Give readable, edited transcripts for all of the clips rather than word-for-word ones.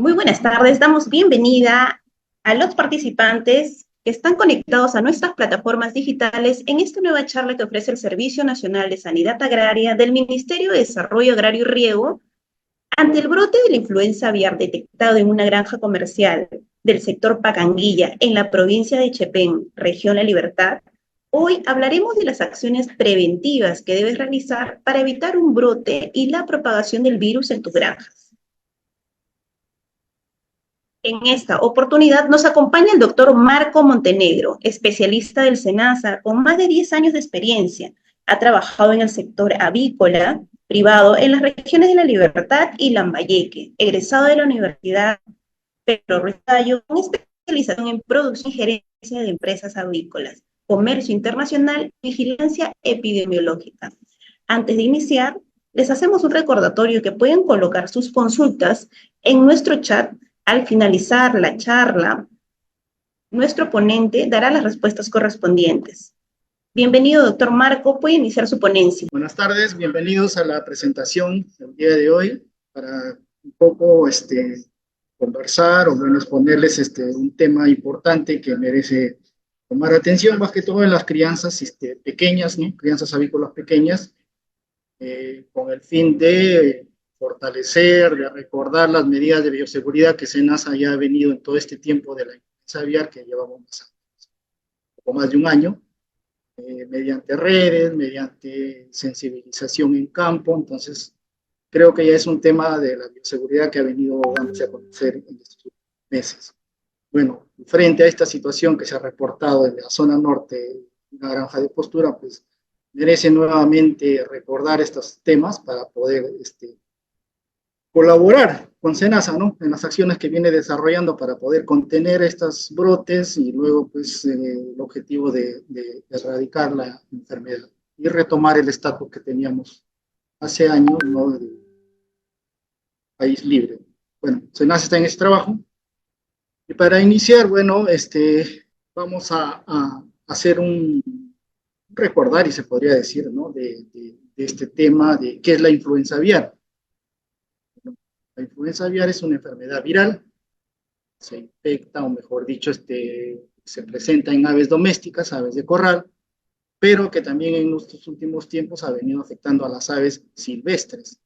Muy buenas tardes, damos bienvenida a los participantes que están conectados a nuestras plataformas digitales en esta nueva charla que ofrece el Servicio Nacional de Sanidad Agraria del Ministerio de Desarrollo Agrario y Riego ante el brote de la influenza aviar detectado en una granja comercial del sector Pacanguilla en la provincia de Chepén, región La Libertad. Hoy hablaremos de las acciones preventivas que debes realizar para evitar un brote y la propagación del virus en tus granjas. En esta oportunidad nos acompaña el doctor Marco Montenegro, especialista del SENASA con más de 10 años de experiencia. Ha trabajado en el sector avícola privado en las regiones de La Libertad y Lambayeque, egresado de la Universidad Pedro Ruiz Gallo, con especialización en producción y gerencia de empresas avícolas, comercio internacional y vigilancia epidemiológica. Antes de iniciar, les hacemos un recordatorio que pueden colocar sus consultas en nuestro chat. Al finalizar la charla, nuestro ponente dará las respuestas correspondientes. Bienvenido, doctor Marco, puede iniciar su ponencia. Buenas tardes, bienvenidos a la presentación del día de hoy para un poco conversar o bueno, exponerles un tema importante que merece tomar atención, más que todo en las crianzas pequeñas, ¿no? Crianzas avícolas pequeñas, con el fin de fortalecer, de recordar las medidas de bioseguridad que SENASA ya ha venido en todo este tiempo de la influenza aviar que llevamos poco más de un año, mediante redes, mediante sensibilización en campo. Entonces creo que ya es un tema de la bioseguridad que ha venido dándose a conocer en estos meses. Bueno, frente a esta situación que se ha reportado en la zona norte, una granja de postura, pues merece nuevamente recordar estos temas para poder colaborar con SENASA, ¿no? En las acciones que viene desarrollando para poder contener estos brotes y luego, pues, el objetivo de erradicar la enfermedad y retomar el estatus que teníamos hace años, ¿no? De país libre. Bueno, SENASA está en este trabajo. Y para iniciar, bueno, vamos a hacer un recordar, y se podría decir, ¿no? De este tema de qué es la influenza aviar. La influenza aviar es una enfermedad viral, se infecta, o mejor dicho, se presenta en aves domésticas, aves de corral, pero que también en nuestros últimos tiempos ha venido afectando a las aves silvestres,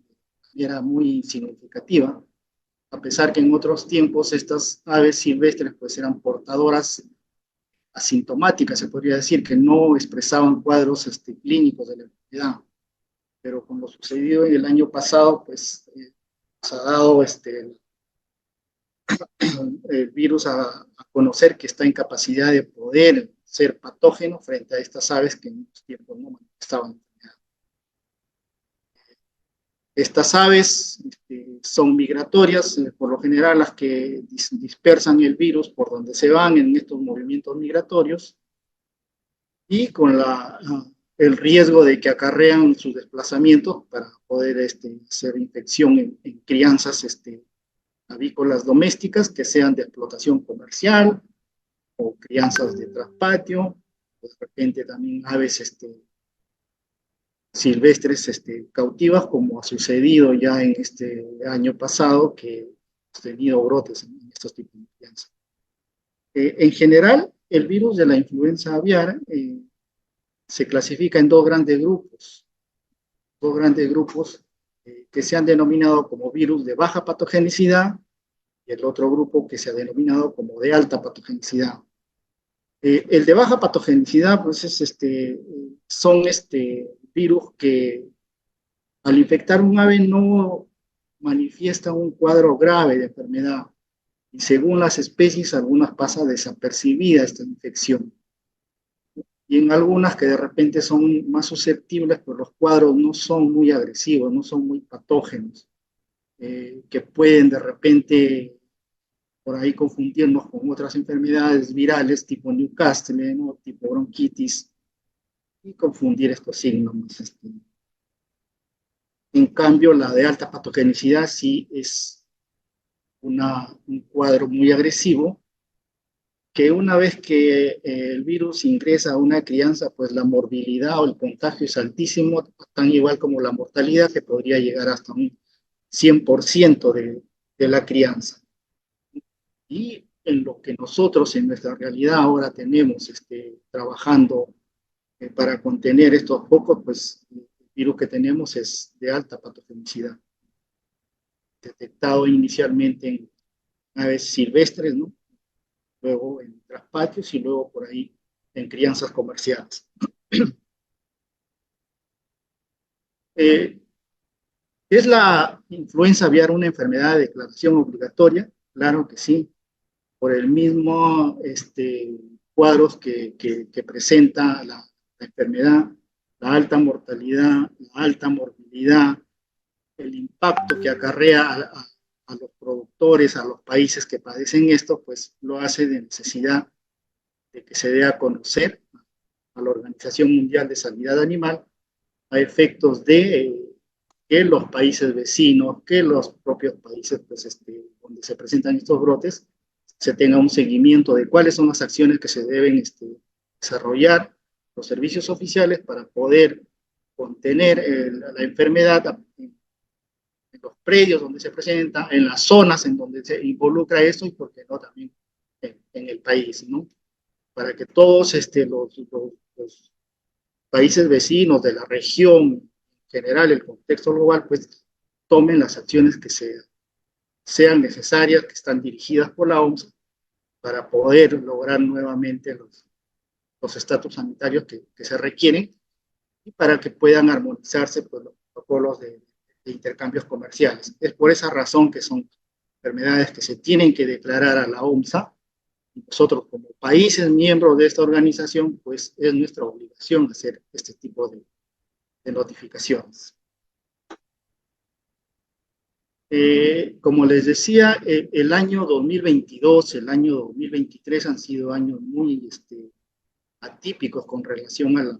de manera muy significativa, a pesar que en otros tiempos estas aves silvestres pues eran portadoras asintomáticas, se podría decir, que no expresaban cuadros clínicos de la enfermedad, pero con lo sucedido en el año pasado, pues se ha dado el virus a conocer que está en capacidad de poder ser patógeno frente a estas aves que en muchos tiempos no manifestaban. Estas aves son migratorias, por lo general las que dispersan el virus por donde se van en estos movimientos migratorios y con el riesgo de que acarrean sus desplazamientos para poder hacer infección en crianzas avícolas domésticas que sean de explotación comercial o crianzas de traspatio, de repente también aves silvestres cautivas, como ha sucedido ya en este año pasado, que hemos tenido brotes en estos tipos de crianzas. En general, el virus de la influenza aviar se clasifica en dos grandes grupos que se han denominado como virus de baja patogenicidad y el otro grupo que se ha denominado como de alta patogenicidad. El de baja patogenicidad, pues son virus que al infectar un ave no manifiestan un cuadro grave de enfermedad y según las especies, algunas pasa desapercibida esta infección. Y en algunas que de repente son más susceptibles, pues los cuadros no son muy agresivos, no son muy patógenos, que pueden de repente por ahí confundirnos con otras enfermedades virales tipo Newcastle, ¿no? Tipo bronquitis, y confundir estos signos. En cambio, la de alta patogenicidad sí es un cuadro muy agresivo, que una vez que el virus ingresa a una crianza, pues la morbilidad o el contagio es altísimo, tan igual como la mortalidad, que podría llegar hasta un 100% de la crianza. Y en lo que nosotros en nuestra realidad ahora tenemos trabajando para contener estos focos, pues el virus que tenemos es de alta patogenicidad, detectado inicialmente en aves silvestres, ¿no? Luego en traspatios y luego por ahí en crianzas comerciales. ¿Es la influenza aviar una enfermedad de declaración obligatoria? Claro que sí, por el mismo cuadros que presenta la enfermedad, la alta mortalidad, la alta morbilidad, el impacto que acarrea a los productores, a los países que padecen esto, pues lo hace de necesidad de que se dé a conocer a la Organización Mundial de Sanidad Animal a efectos de que los países vecinos, que los propios países pues, donde se presentan estos brotes, se tenga un seguimiento de cuáles son las acciones que se deben desarrollar, los servicios oficiales para poder contener la enfermedad en los predios donde se presenta, en las zonas en donde se involucra esto y, por qué no, también en el país, ¿no? Para que todos los países vecinos de la región, en general, el contexto global, pues tomen las acciones que sean necesarias, que están dirigidas por la OMS, para poder lograr nuevamente los estatus sanitarios que se requieren y para que puedan armonizarse pues, los protocolos de intercambios comerciales. Es por esa razón que son enfermedades que se tienen que declarar a la OMSA. Nosotros como países miembros de esta organización, pues es nuestra obligación hacer este tipo de notificaciones. Como les decía, el año 2022, el año 2023 han sido años muy atípicos con relación a la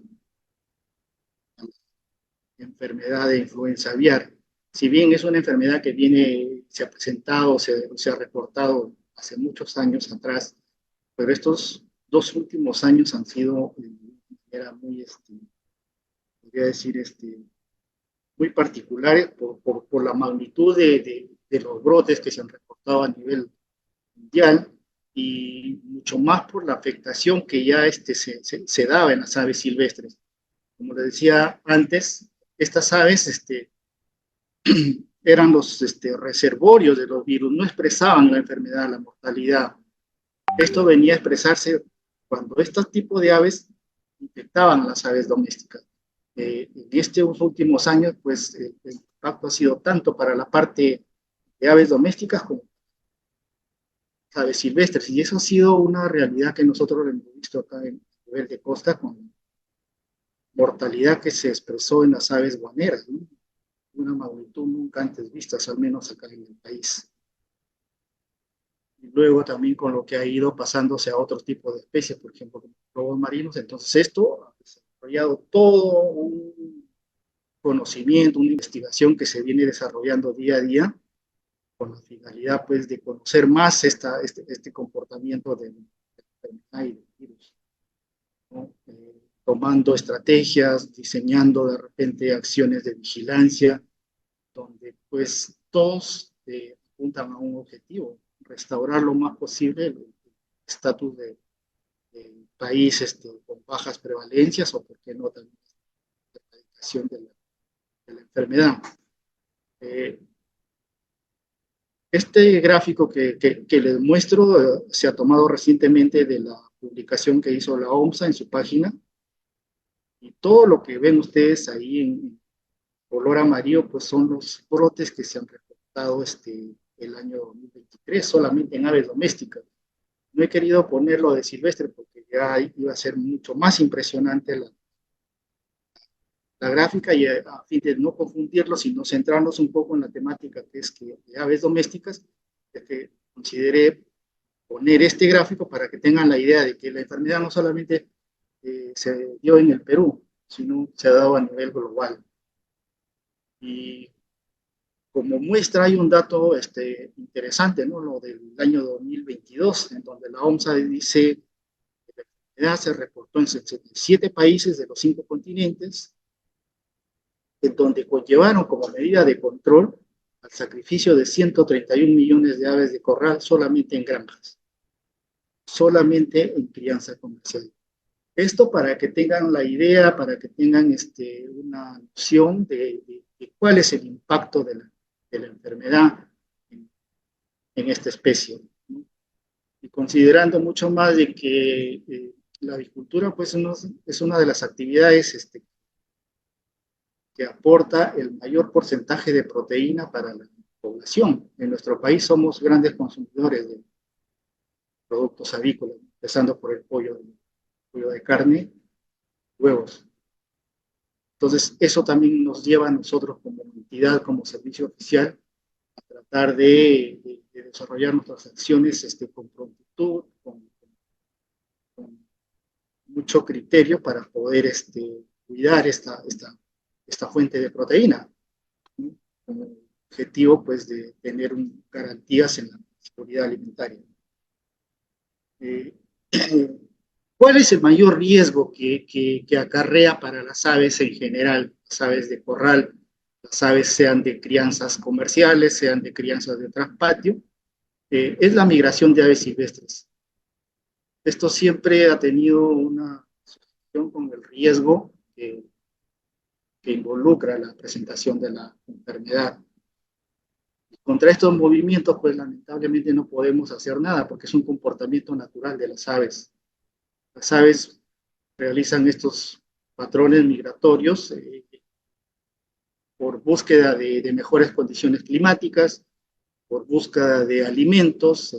enfermedad de influenza aviar. Si bien es una enfermedad que se ha presentado, se ha reportado hace muchos años atrás, pero estos 2 últimos años han sido de manera muy, podría decir, muy particulares por la magnitud de los brotes que se han reportado a nivel mundial y mucho más por la afectación que ya se daba en las aves silvestres. Como les decía antes, estas aves eran los reservorios de los virus, no expresaban la enfermedad, la mortalidad. Esto venía a expresarse cuando estos tipos de aves infectaban a las aves domésticas. En estos últimos años, pues el impacto ha sido tanto para la parte de aves domésticas como aves silvestres, y eso ha sido una realidad que nosotros hemos visto acá en el nivel de costa con mortalidad que se expresó en las aves guaneras, ¿no? Una magnitud nunca antes vistas, al menos acá en el país. Y luego también con lo que ha ido pasándose a otros tipos de especies, por ejemplo, como lobos marinos. Entonces esto ha desarrollado todo un conocimiento, una investigación que se viene desarrollando día a día con la finalidad pues de conocer más este comportamiento de enfermedad y del virus, ¿no? Tomando estrategias, diseñando de repente acciones de vigilancia, donde pues todos apuntan a un objetivo, restaurar lo más posible el estatus de país con bajas prevalencias o, por qué no, también la erradicación de la enfermedad. Este gráfico que les muestro se ha tomado recientemente de la publicación que hizo la OMSA en su página, y todo lo que ven ustedes ahí en color amarillo pues son los brotes que se han reportado el año 2023 solamente en aves domésticas. No he querido ponerlo de silvestre porque ya iba a ser mucho más impresionante la gráfica, y a fin de no confundirlo, sino centrarnos un poco en la temática que es que de aves domésticas, es que consideré poner este gráfico para que tengan la idea de que la enfermedad no solamente se dio en el Perú, sino se ha dado a nivel global. Y como muestra hay un dato interesante, ¿no? Lo del año 2022, en donde la OMSA dice que la enfermedad se reportó en 77 países de los 5 continentes, en donde conllevaron como medida de control al sacrificio de 131 millones de aves de corral solamente en granjas, solamente en crianza comercial. Esto para que tengan la idea, para que tengan una noción de cuál es el impacto de la enfermedad en esta especie, ¿no? Y considerando mucho más de que la avicultura pues, es una de las actividades que aporta el mayor porcentaje de proteína para la población. En nuestro país somos grandes consumidores de productos avícolas, empezando por el pollo de carne, huevos. Entonces, eso también nos lleva a nosotros como entidad, como servicio oficial, a tratar de desarrollar nuestras acciones con prontitud, con mucho criterio para poder cuidar esta fuente de proteína, ¿no? Con el objetivo pues, de tener garantías en la seguridad alimentaria. ¿Cuál es el mayor riesgo que acarrea para las aves en general, las aves de corral, las aves sean de crianzas comerciales, sean de crianzas de traspatio? Es la migración de aves silvestres. Esto siempre ha tenido una asociación con el riesgo que involucra la presentación de la enfermedad. Contra estos movimientos, pues lamentablemente no podemos hacer nada porque es un comportamiento natural de las aves. Las aves realizan estos patrones migratorios por búsqueda de mejores condiciones climáticas, por búsqueda de alimentos,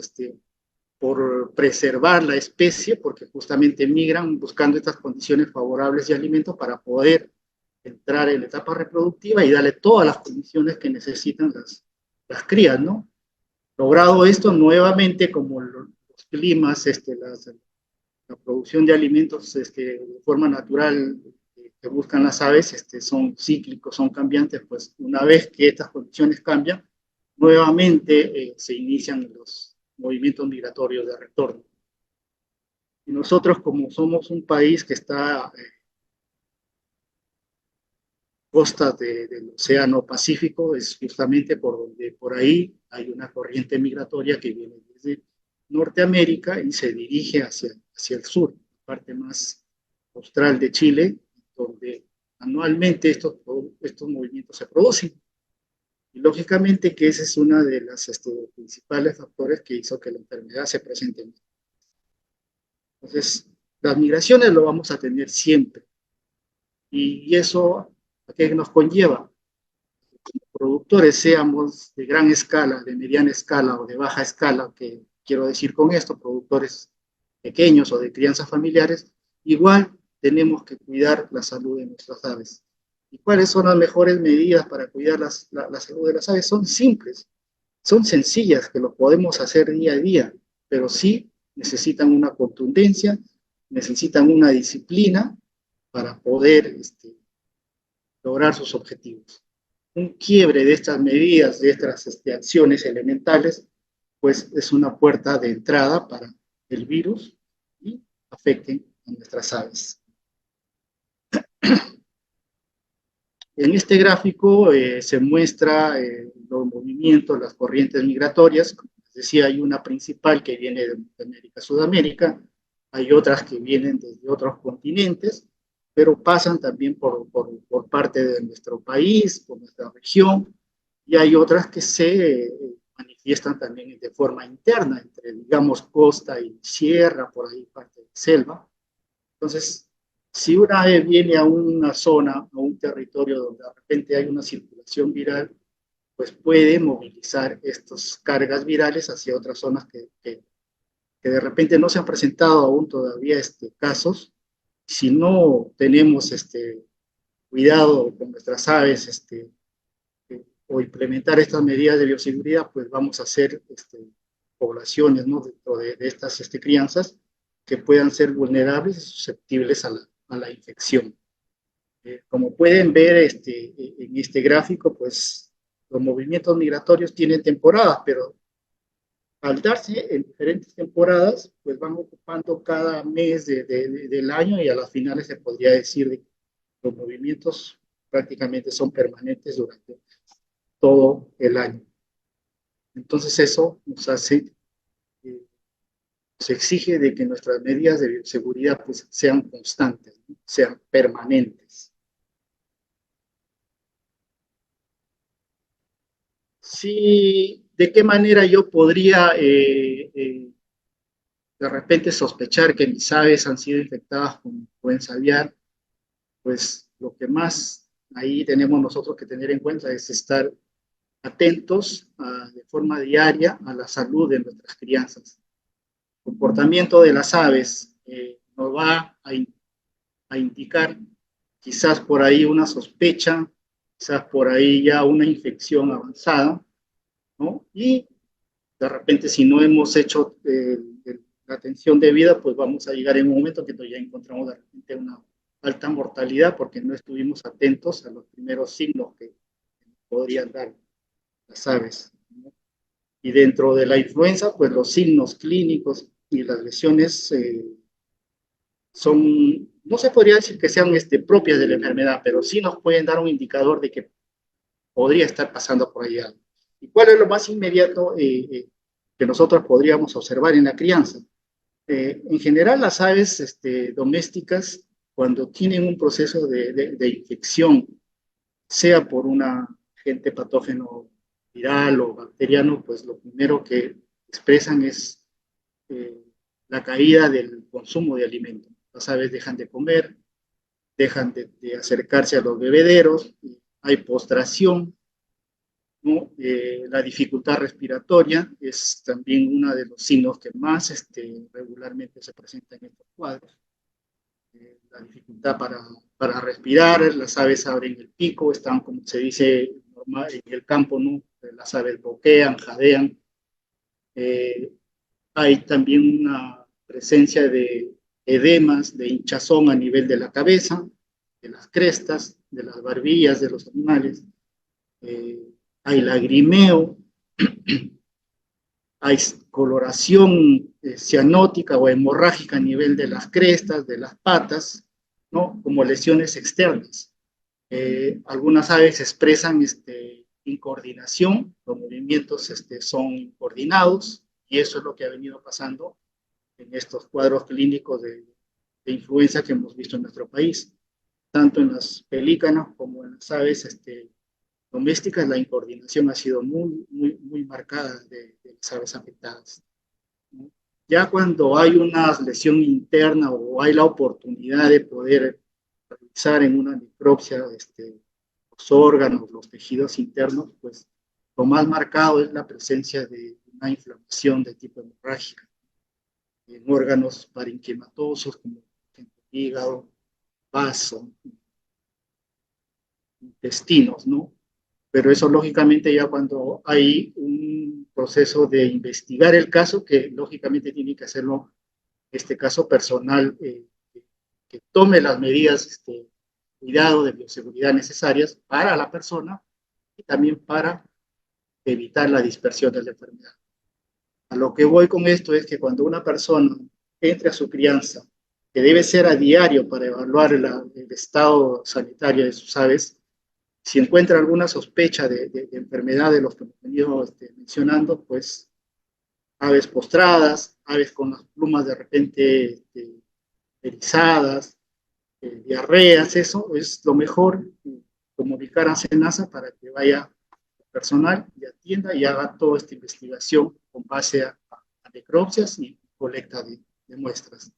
por preservar la especie, porque justamente migran buscando estas condiciones favorables de alimento para poder entrar en la etapa reproductiva y darle todas las condiciones que necesitan las crías, ¿no? Logrado esto, nuevamente, como los climas, la producción de alimentos de forma natural que buscan las aves son cíclicos, son cambiantes, pues una vez que estas condiciones cambian, nuevamente se inician los movimientos migratorios de retorno. Y nosotros, como somos un país que está costas del Océano Pacífico, es justamente por donde por ahí hay una corriente migratoria que viene desde Norteamérica y se dirige hacia el sur, la parte más austral de Chile, donde anualmente estos movimientos se producen. Y lógicamente que ese es uno de los principales factores que hizo que la enfermedad se presente. Entonces, las migraciones lo vamos a tener siempre. Y eso, ¿a qué nos conlleva? Productores, seamos de gran escala, de mediana escala o de baja escala, que quiero decir con esto, productores pequeños o de crianzas familiares, igual tenemos que cuidar la salud de nuestras aves. ¿Y cuáles son las mejores medidas para cuidar la salud de las aves? Son simples, son sencillas, que lo podemos hacer día a día, pero sí necesitan una contundencia, necesitan una disciplina para poder lograr sus objetivos. Un quiebre de estas medidas, de estas acciones elementales, pues es una puerta de entrada para el virus y afecten a nuestras aves. En este gráfico se muestra los movimientos, las corrientes migratorias. Como les decía, hay una principal que viene de América, Sudamérica, hay otras que vienen desde otros continentes, pero pasan también por parte de nuestro país, por nuestra región, y hay otras que se manifiestan también de forma interna, entre, digamos, costa y sierra, por ahí parte de selva. Entonces, si una ave viene a una zona, a un territorio donde de repente hay una circulación viral, pues puede movilizar estas cargas virales hacia otras zonas que de repente no se han presentado aún todavía casos. Si no tenemos cuidado con nuestras aves o implementar estas medidas de bioseguridad, pues vamos a hacer poblaciones, ¿no?, dentro de estas crianzas que puedan ser vulnerables y susceptibles a la infección. Como pueden ver en este gráfico, pues los movimientos migratorios tienen temporadas, pero al darse en diferentes temporadas, pues van ocupando cada mes del año y a las finales se podría decir que los movimientos prácticamente son permanentes durante todo el año. Entonces eso nos hace, se exige de que nuestras medidas de bioseguridad pues, sean constantes, ¿no? Sean permanentes. Sí, ¿de qué manera yo podría de repente sospechar que mis aves han sido infectadas con influenza aviar? Pues lo que más ahí tenemos nosotros que tener en cuenta es estar atentos de forma diaria a la salud de nuestras crianzas. El comportamiento de las aves nos va a indicar quizás por ahí una sospecha, quizás por ahí ya una infección avanzada, ¿no? Y de repente si no hemos hecho la atención debida, pues vamos a llegar en un momento que ya encontramos de repente una alta mortalidad porque no estuvimos atentos a los primeros signos que podrían dar las aves, ¿no? Y dentro de la influenza, pues los signos clínicos y las lesiones son, no se podría decir que sean propias de la enfermedad, pero sí nos pueden dar un indicador de que podría estar pasando por ahí algo. ¿Y cuál es lo más inmediato que nosotros podríamos observar en la crianza? En general, las aves domésticas, cuando tienen un proceso de infección, sea por un agente patógeno viral o bacteriano, pues lo primero que expresan es eh, la caída del consumo de alimentos. Las aves dejan de comer, dejan de acercarse a los bebederos, hay postración, ¿no? La dificultad respiratoria es también uno de los signos que más regularmente se presenta en estos cuadros. La dificultad para respirar, las aves abren el pico, están, como se dice normal, en el campo, ¿no? Las aves boquean, jadean. Hay también una presencia de edemas, de hinchazón a nivel de la cabeza, de las crestas, de las barbillas de los animales. Hay lagrimeo, hay coloración cianótica o hemorrágica a nivel de las crestas, de las patas, ¿no? Como lesiones externas. Algunas aves expresan incoordinación, los movimientos son coordinados, y eso es lo que ha venido pasando en estos cuadros clínicos de influenza que hemos visto en nuestro país, tanto en las pelícanas como en las aves domésticas. La incoordinación ha sido muy marcada de las aves afectadas, ¿no? Ya cuando hay una lesión interna o hay la oportunidad de poder realizar en una necropsia los órganos, los tejidos internos, pues lo más marcado es la presencia de una inflamación de tipo hemorrágica en órganos parenquimatosos como el hígado, vaso, intestinos, ¿no? Pero eso lógicamente ya cuando hay un proceso de investigar el caso, que lógicamente tiene que hacerlo este caso personal, que tome las medidas cuidado de bioseguridad necesarias para la persona y también para evitar la dispersión de la enfermedad. A lo que voy con esto es que cuando una persona entre a su crianza, que debe ser a diario para evaluar el estado sanitario de sus aves, si encuentra alguna sospecha de enfermedad de los que hemos venido mencionando, pues aves postradas, aves con las plumas de repente erizadas, diarreas, eso es lo mejor, comunicar a SENASA para que vaya personal y atienda y haga toda esta investigación con base a necropsias y colecta de muestras.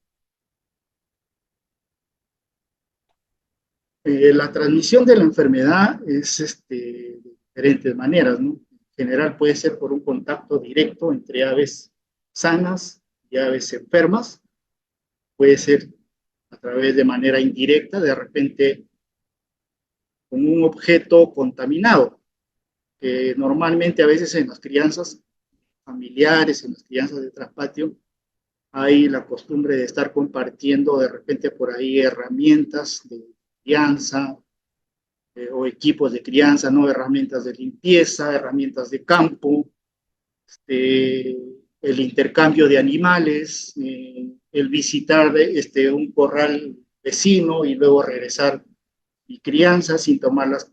La transmisión de la enfermedad es de diferentes maneras, ¿no? En general puede ser por un contacto directo entre aves sanas y aves enfermas, puede ser a través de manera indirecta, de repente con un objeto contaminado, que normalmente a veces en las crianzas familiares, en las crianzas de traspatio, hay la costumbre de estar compartiendo de repente por ahí herramientas de crianza o equipos de crianza, ¿no? Herramientas de limpieza, herramientas de campo, el intercambio de animales, el visitar un corral vecino y luego regresar y crianza sin tomar las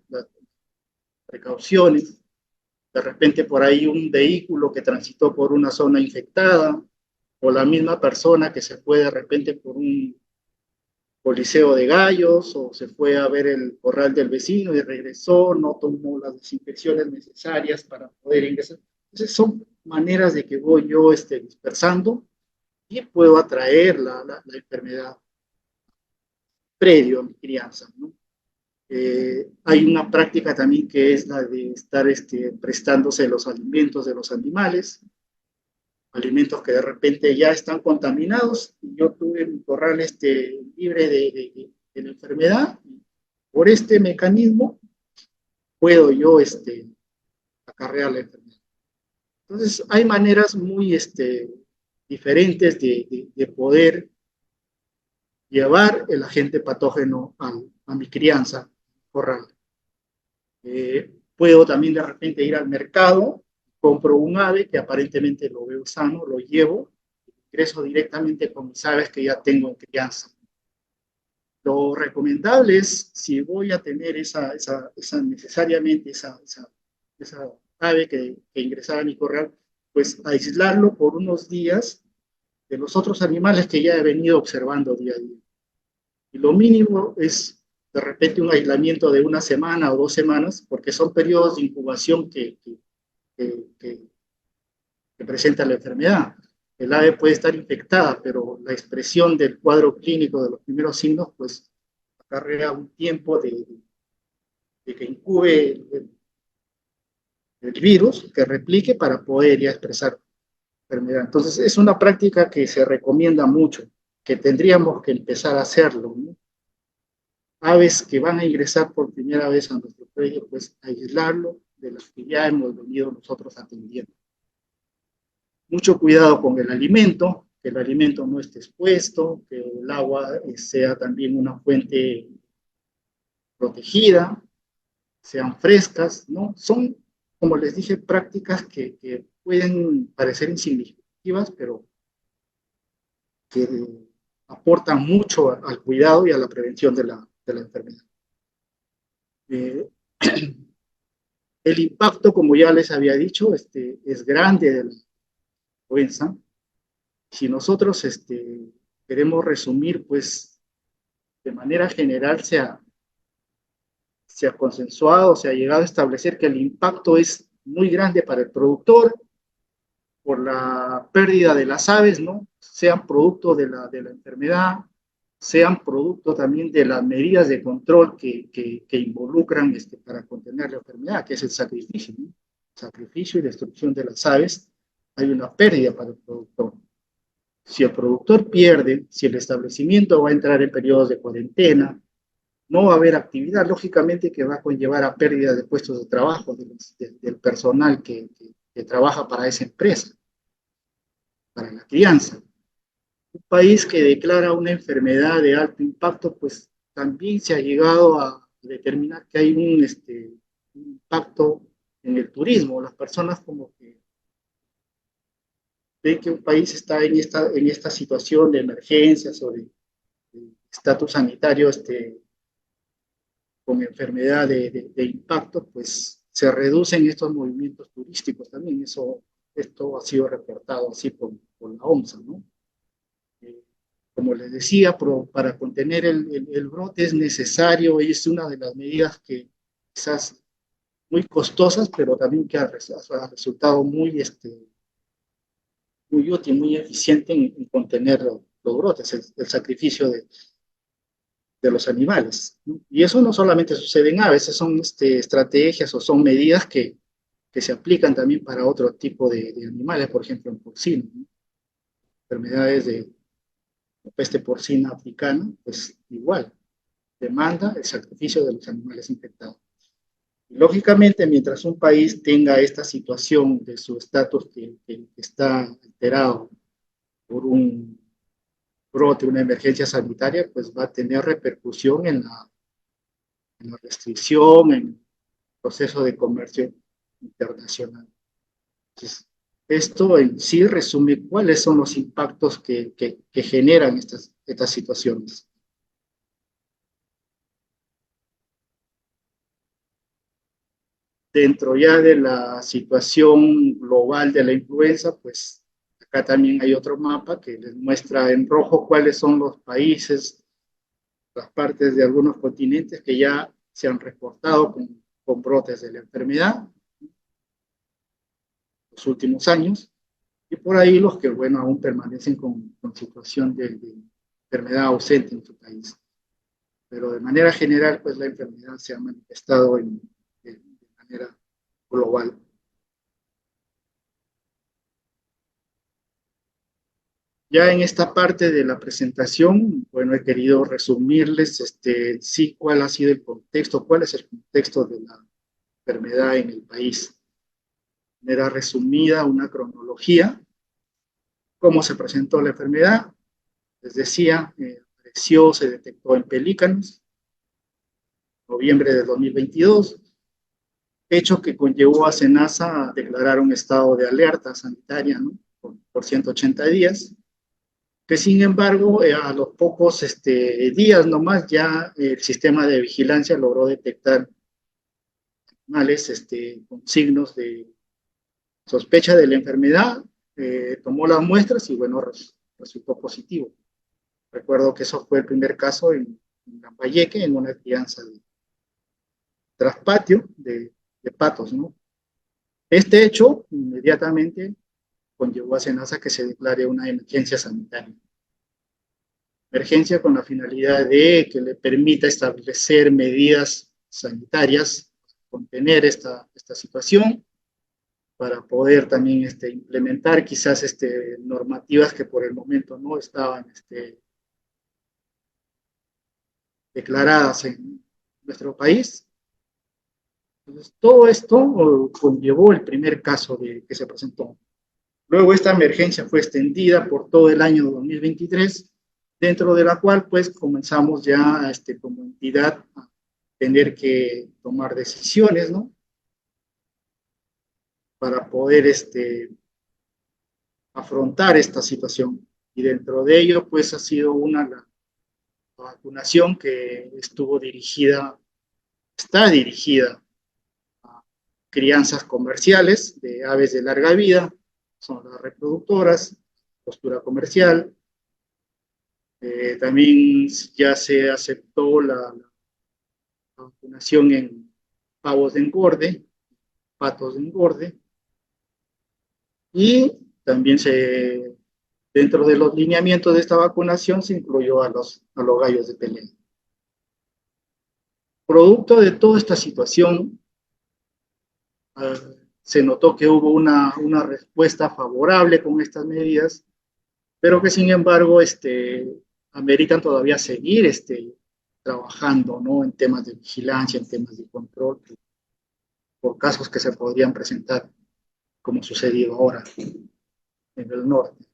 precauciones. de repente por ahí un vehículo que transitó por una zona infectada, o la misma persona que se fue de repente por un coliseo de gallos, o se fue a ver el corral del vecino y regresó, no tomó las desinfecciones necesarias para poder ingresar. Entonces son maneras de que voy yo dispersando y puedo atraer la enfermedad previo a mi crianza, ¿no? Hay una práctica también que es la de estar prestándose los alimentos de los animales, alimentos que de repente ya están contaminados, y yo tuve mi corral libre de la enfermedad. Por este mecanismo puedo yo acarrear la enfermedad. Entonces hay maneras muy diferentes de poder llevar el agente patógeno a mi crianza corral. Puedo también de repente ir al mercado, compro un ave que aparentemente lo veo sano, lo llevo, ingreso directamente con mis aves que ya tengo en crianza. Lo recomendable es, si voy a tener necesariamente esa ave que ingresara a mi corral, pues aislarlo por unos días de los otros animales que ya he venido observando día a día. Y lo mínimo es de repente un aislamiento de una semana o 2 semanas, porque son periodos de incubación que presenta la enfermedad. El ave puede estar infectada, pero la expresión del cuadro clínico de los primeros signos, pues acarrea un tiempo de que incube el virus, que replique para poder ya expresar enfermedad. Entonces, es una práctica que se recomienda mucho, que tendríamos que empezar a hacerlo, ¿no? Aves que van a ingresar por primera vez a nuestro predio, pues aislarlo de las que ya hemos venido nosotros atendiendo. Mucho cuidado con el alimento, que el alimento no esté expuesto, que el agua sea también una fuente protegida, sean frescas, ¿no? Son, como les dije, prácticas que pueden parecer insignificativas, pero que aportan mucho al cuidado y a la prevención de la enfermedad. El impacto, como ya les había dicho, es grande de la influenza. Si nosotros queremos resumir, pues de manera general se ha consensuado, se ha llegado a establecer que el impacto es muy grande para el productor por la pérdida de las aves, ¿no? Sean producto de la enfermedad, sean producto también de las medidas de control que involucran para contener la enfermedad, que es el sacrificio, ¿no? Sacrificio y destrucción de las aves, hay una pérdida para el productor. Si el productor pierde, si el establecimiento va a entrar en periodos de cuarentena, no va a haber actividad, lógicamente que va a conllevar a pérdida de puestos de trabajo del personal que trabaja para esa empresa, para la crianza. Un país que declara una enfermedad de alto impacto, pues también se ha llegado a determinar que hay un impacto en el turismo. Las personas como que ven que un país está en esta situación de emergencia sobre estatus sanitario con enfermedad de impacto, pues se reducen estos movimientos turísticos también. Esto ha sido reportado así por la OMSA, ¿no? Como les decía, para contener el brote es necesario, y es una de las medidas que quizás muy costosas, pero también que ha resultado muy útil, muy eficiente en contener los brotes, el sacrificio de los animales, ¿no? Y eso no solamente sucede en aves, son estrategias o son medidas que se aplican también para otro tipo de animales, por ejemplo en porcinos, ¿no? Enfermedades de peste porcina africana, pues igual, demanda el sacrificio de los animales infectados. Y lógicamente, mientras un país tenga esta situación de su estatus que está alterado por un brote, una emergencia sanitaria, pues va a tener repercusión en la restricción, en el proceso de comercio internacional. Entonces, esto en sí resume cuáles son los impactos que generan estas situaciones. Dentro ya de la situación global de la influenza, pues acá también hay otro mapa que les muestra en rojo cuáles son los países, las partes de algunos continentes que ya se han reportado con brotes de la enfermedad los últimos años, y por ahí los que, bueno, aún permanecen con situación de enfermedad ausente en su país. Pero de manera general, pues la enfermedad se ha manifestado de manera global. Ya en esta parte de la presentación, bueno, he querido resumirles sí cuál ha sido el contexto, cuál es el contexto de la enfermedad en el país. De manera resumida, una cronología, cómo se presentó la enfermedad. Les decía, apareció, se detectó en pelícanos, noviembre de 2022, hecho que conllevó a SENASA a declarar un estado de alerta sanitaria, ¿no? Por 180 días, que sin embargo a los pocos días nomás ya el sistema de vigilancia logró detectar animales con signos de sospecha de la enfermedad, tomó las muestras y bueno, resultó positivo. Recuerdo que eso fue el primer caso en Lambayeque, en una crianza de traspatio de patos, ¿no? Este hecho inmediatamente conllevó a SENASA que se declare una emergencia sanitaria. Emergencia con la finalidad de que le permita establecer medidas sanitarias, contener esta situación, para poder también implementar quizás normativas que por el momento no estaban declaradas en nuestro país. Entonces, todo esto conllevó el primer caso que se presentó. Luego esta emergencia fue extendida por todo el año 2023, dentro de la cual pues comenzamos ya como entidad a tener que tomar decisiones, ¿no? Para poder afrontar esta situación. Y dentro de ello pues ha sido la vacunación que está dirigida a crianzas comerciales de aves de larga vida, son las reproductoras, postura comercial. También ya se aceptó la vacunación en pavos de engorde, patos de engorde, y también dentro de los lineamientos de esta vacunación se incluyó a los gallos de pelea. Producto de toda esta situación, se notó que hubo una respuesta favorable con estas medidas, pero que sin embargo ameritan todavía seguir trabajando, ¿no? En temas de vigilancia, en temas de control, por casos que se podrían presentar, como sucedió ahora en el norte.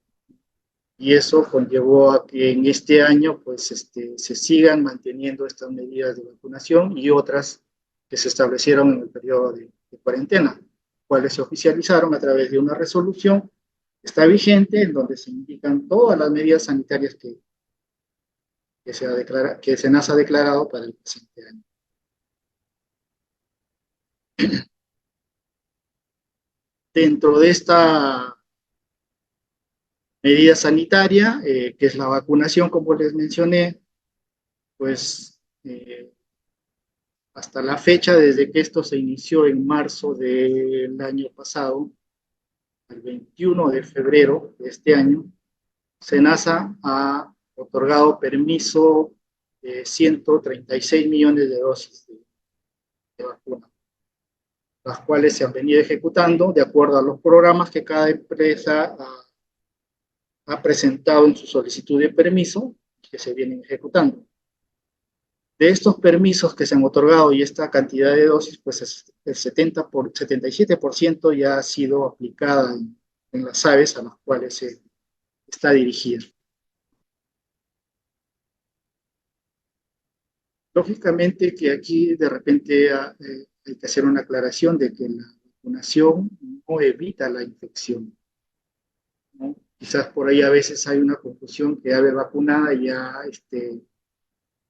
Y eso conllevó a que en este año pues, se sigan manteniendo estas medidas de vacunación y otras que se establecieron en el periodo de cuarentena, cuales se oficializaron a través de una resolución que está vigente, en donde se indican todas las medidas sanitarias que SENASA ha declarado para el presente año. Dentro de esta medida sanitaria, que es la vacunación, como les mencioné, pues hasta la fecha, desde que esto se inició en marzo del año pasado, el 21 de febrero de este año, SENASA ha otorgado permiso de 136 millones de dosis de vacuna, las cuales se han venido ejecutando de acuerdo a los programas que cada empresa ha presentado en su solicitud de permiso, que se vienen ejecutando. De estos permisos que se han otorgado y esta cantidad de dosis, pues el 77% ya ha sido aplicada en las aves a las cuales se está dirigida. Lógicamente que aquí de repente hay que hacer una aclaración de que la vacunación no evita la infección, ¿no? Quizás por ahí a veces hay una confusión que ave vacunada ya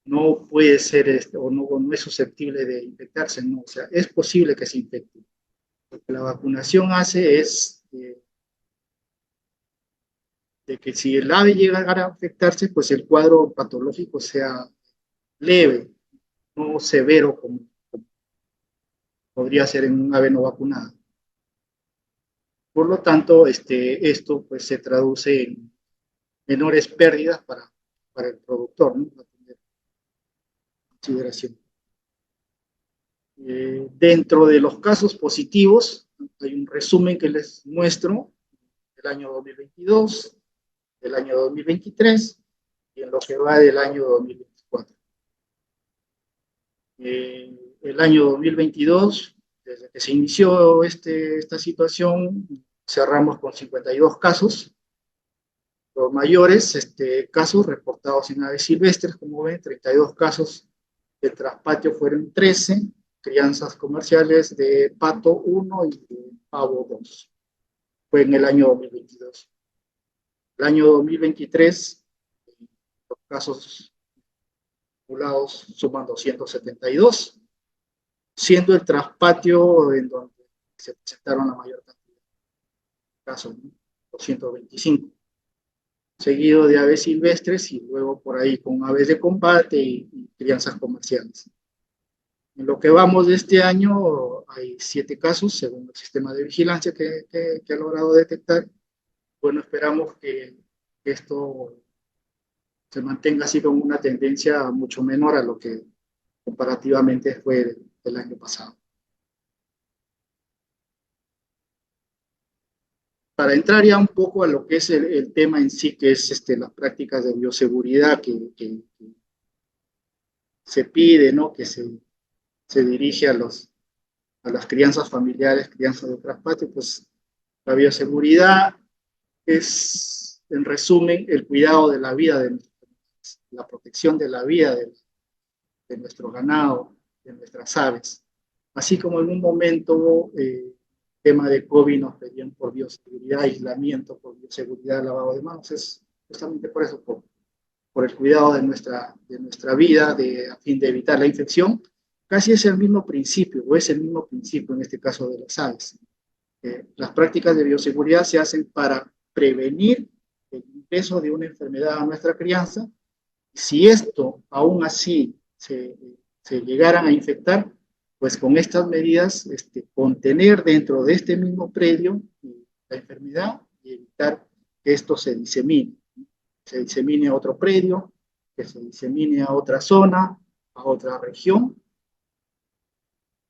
no puede ser o no es susceptible de infectarse, no, o sea, es posible que se infecte. Lo que la vacunación hace es de que si el ave llegara a afectarse, pues el cuadro patológico sea leve, no severo como podría ser en un ave no vacunada. Por lo tanto, esto pues se traduce en menores pérdidas para el productor, ¿no? A tener consideración. Dentro de los casos positivos, hay un resumen que les muestro del año 2022, del año 2023 y en lo que va del año 2024. El año 2022, desde que se inició esta situación, cerramos con 52 casos. Los mayores casos reportados en aves silvestres, como ven, 32 casos de traspatio fueron 13, crianzas comerciales de pato 1 y de pavo 2. Fue en el año 2022. El año 2023, los casos acumulados suman 272, siendo el traspatio en donde se presentaron la mayor cantidad de casos, ¿no? 225, seguido de aves silvestres y luego por ahí con aves de combate y crianzas comerciales. En lo que vamos de este año hay 7 casos según el sistema de vigilancia que ha logrado detectar. Bueno, esperamos que esto se mantenga así con una tendencia mucho menor a lo que comparativamente fue el año pasado. Para entrar ya un poco a lo que es el tema en sí, que es las prácticas de bioseguridad que se pide, ¿no? Que se dirige a las crianzas familiares, crianzas de traspatio, pues la bioseguridad es, en resumen, el cuidado de la vida, la protección de la vida de nuestro ganado, de nuestras aves. Así como en un momento, tema de COVID nos pedían por bioseguridad, aislamiento, por bioseguridad, lavado de manos, es justamente por eso, por el cuidado de nuestra vida, a fin de evitar la infección. Casi es el mismo principio, o es el mismo principio en este caso de las aves. Las prácticas de bioseguridad se hacen para prevenir el ingreso de una enfermedad a nuestra crianza. Si esto aún así se llegaran a infectar, pues con estas medidas contener dentro de este mismo predio la enfermedad y evitar que esto se disemine a otro predio, que se disemine a otra zona, a otra región,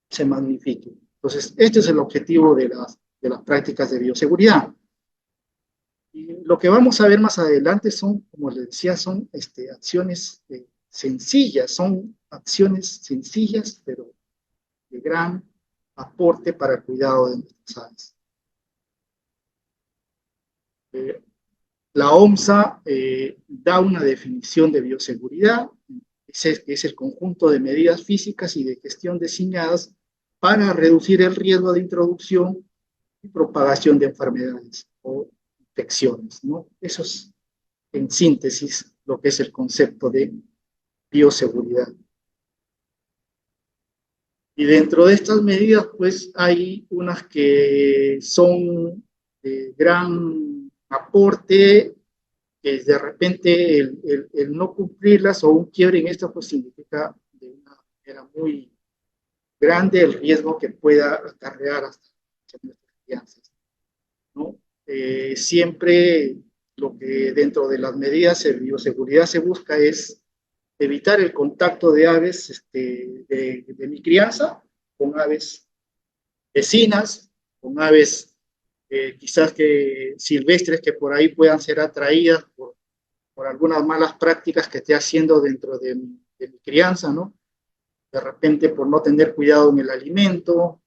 se magnifique. Entonces, este es el objetivo de las prácticas de bioseguridad. Y lo que vamos a ver más adelante son, como les decía, son acciones sencillas, son acciones sencillas, pero de gran aporte para el cuidado de nuestras aves. La OMSA da una definición de bioseguridad, es el conjunto de medidas físicas y de gestión diseñadas para reducir el riesgo de introducción y propagación de enfermedades o infecciones, ¿no? Eso es, en síntesis, lo que es el concepto de bioseguridad. Y dentro de estas medidas, pues, hay unas que son de gran aporte, que de repente el no cumplirlas o un quiebre en esto, pues, significa de una manera muy grande el riesgo que pueda acarrear hasta nuestras crianzas, ¿no? Siempre lo que dentro de las medidas de bioseguridad se busca es evitar el contacto de aves de mi crianza con aves vecinas, con aves quizás que silvestres que por ahí puedan ser atraídas por algunas malas prácticas que esté haciendo dentro de mi crianza, ¿no? De repente por no tener cuidado en el alimento,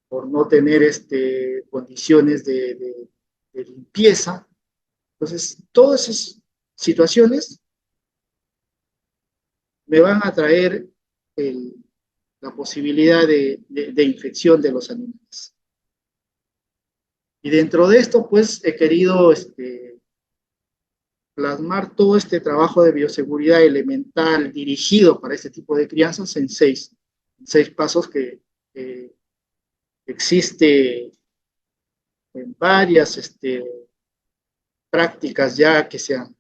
por no tener condiciones de limpieza. Entonces, todas esas situaciones me van a traer la posibilidad de infección de los animales. Y dentro de esto, pues, he querido plasmar todo este trabajo de bioseguridad elemental dirigido para este tipo de crianzas en seis pasos que existe en varias prácticas ya que se han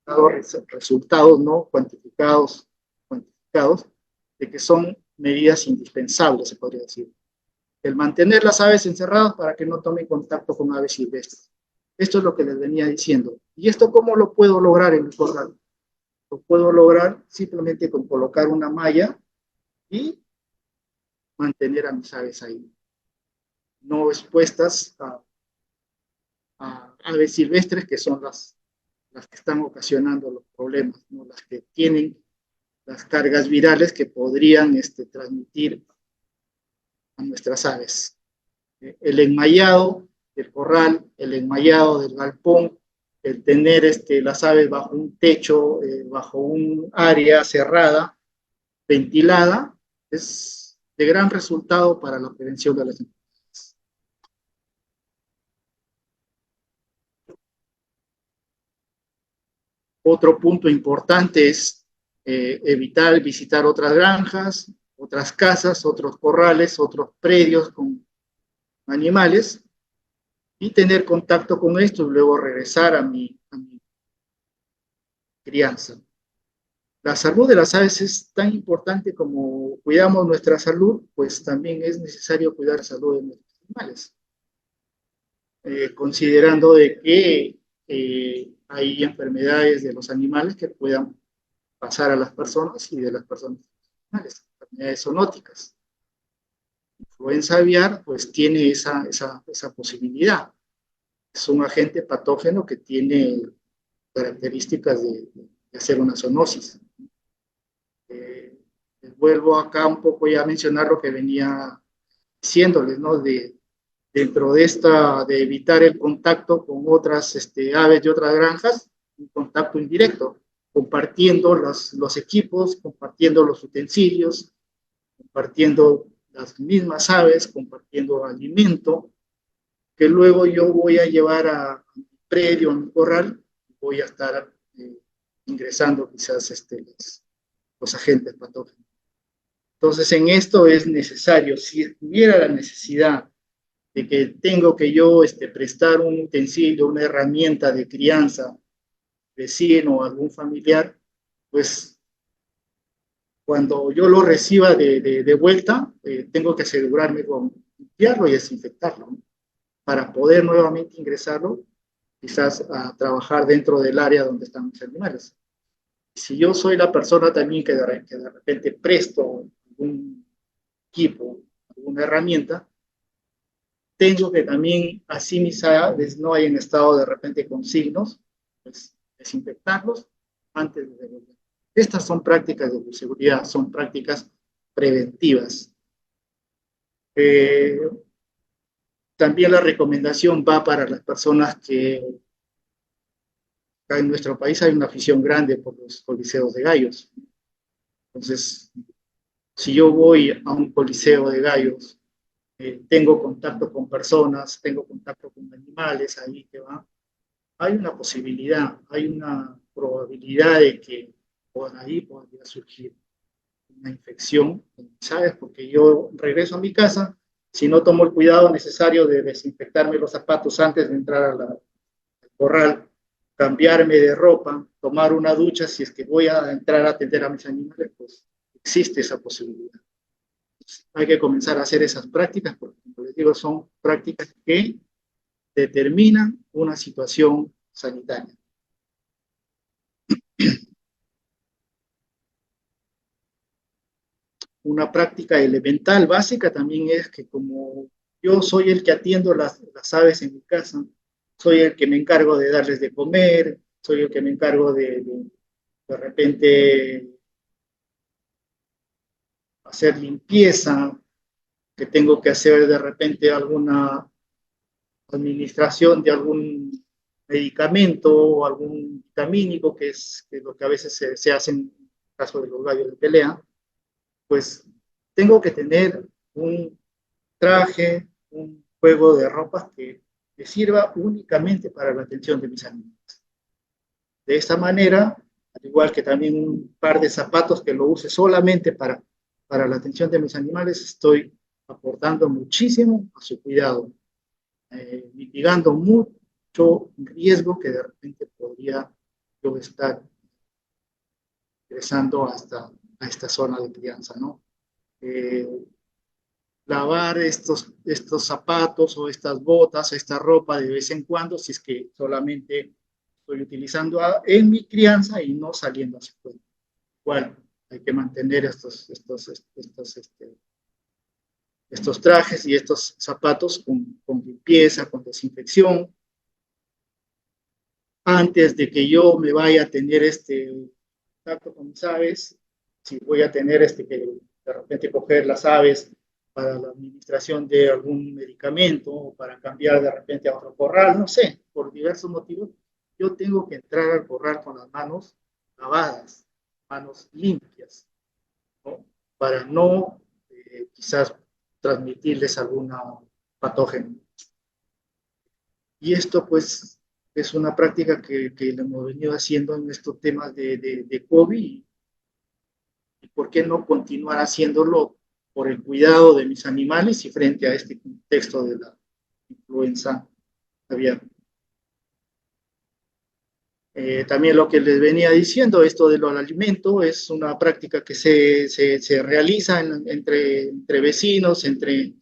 dado resultados no cuantificados, de que son medidas indispensables, se podría decir. El mantener las aves encerradas para que no tomen contacto con aves silvestres. Esto es lo que les venía diciendo. ¿Y esto cómo lo puedo lograr en mi corral? Lo puedo lograr simplemente con colocar una malla y mantener a mis aves ahí, no expuestas a aves silvestres que son las que están ocasionando los problemas, ¿no? Las que tienen las cargas virales que podrían transmitir a nuestras aves. El enmallado del corral, el enmallado del galpón, el tener las aves bajo un techo, bajo un área cerrada, ventilada, es de gran resultado para la prevención de las enfermedades. Otro punto importante es evitar visitar otras granjas, otras casas, otros corrales, otros predios con animales y tener contacto con esto y luego regresar a mi crianza. La salud de las aves es tan importante como cuidamos nuestra salud, pues también es necesario cuidar la salud de nuestros animales, considerando de que hay enfermedades de los animales que puedan pasar a las personas y de las personas a los animales, enfermedades zoonóticas. Influenza aviar, pues tiene esa posibilidad. Es un agente patógeno que tiene características de hacer una zoonosis. Vuelvo acá un poco ya a mencionar lo que venía diciéndoles, ¿no? Dentro de de evitar el contacto con otras aves de otras granjas, un contacto indirecto, compartiendo los equipos, compartiendo los utensilios, compartiendo las mismas aves, compartiendo alimento, que luego yo voy a llevar a mi predio, a mi corral, voy a estar ingresando quizás los agentes patógenos. Entonces, en esto es necesario, si hubiera la necesidad de que tengo que yo prestar un utensilio, una herramienta de crianza, vecino o algún familiar, pues cuando yo lo reciba de vuelta, tengo que asegurarme con limpiarlo y desinfectarlo, ¿no? Para poder nuevamente ingresarlo, quizás a trabajar dentro del área donde están mis animales. Si yo soy la persona también que de repente presto algún equipo, alguna herramienta, tengo que también, así mis aves no hayan estado de repente con signos, pues desinfectarlos antes de devolver. Estas son prácticas de bioseguridad, son prácticas preventivas. También la recomendación va para las personas que acá en nuestro país hay una afición grande por los coliseos de gallos. Entonces, si yo voy a un coliseo de gallos, tengo contacto con personas, tengo contacto con animales, ahí que va, hay una posibilidad, hay una probabilidad de que por ahí podría surgir una infección, ¿sabes? Porque yo regreso a mi casa, si no tomo el cuidado necesario de desinfectarme los zapatos antes de entrar al corral, cambiarme de ropa, tomar una ducha, si es que voy a entrar a atender a mis animales, pues existe esa posibilidad. Hay que comenzar a hacer esas prácticas, porque como les digo, son prácticas que determinan una situación sanitaria. Una práctica elemental básica también es que como yo soy el que atiendo las aves en mi casa, soy el que me encargo de darles de comer, soy el que me encargo de repente hacer limpieza, que tengo que hacer de repente alguna administración de algún medicamento o algún vitamínico, que es lo que a veces se hace en el caso de los gallos de pelea, pues tengo que tener un traje, un juego de ropas que sirva únicamente para la atención de mis animales. De esta manera, al igual que también un par de zapatos que lo use solamente para la atención de mis animales, estoy aportando muchísimo a su cuidado, mitigando mucho riesgo que de repente podría yo estar ingresando hasta a esta zona de crianza, ¿no? Eh, Lavar estos zapatos o estas botas, esta ropa de vez en cuando, si es que solamente estoy utilizando en mi crianza y no saliendo hacia afuera. Igual hay que mantener estos trajes y estos zapatos con limpieza, con desinfección, antes de que yo me vaya a tener contacto con mis aves, si voy a tener que de repente coger las aves para la administración de algún medicamento o para cambiar de repente a otro corral, no sé, por diversos motivos, yo tengo que entrar al corral con las manos lavadas, manos limpias, ¿no? Para no quizás transmitirles alguna patógeno. Y esto pues es una práctica que le hemos venido haciendo en estos temas de COVID, y por qué no continuar haciéndolo por el cuidado de mis animales y frente a este contexto de la influenza aviar. También lo que les venía diciendo, esto de los alimentos, es una práctica que se realiza entre vecinos, entre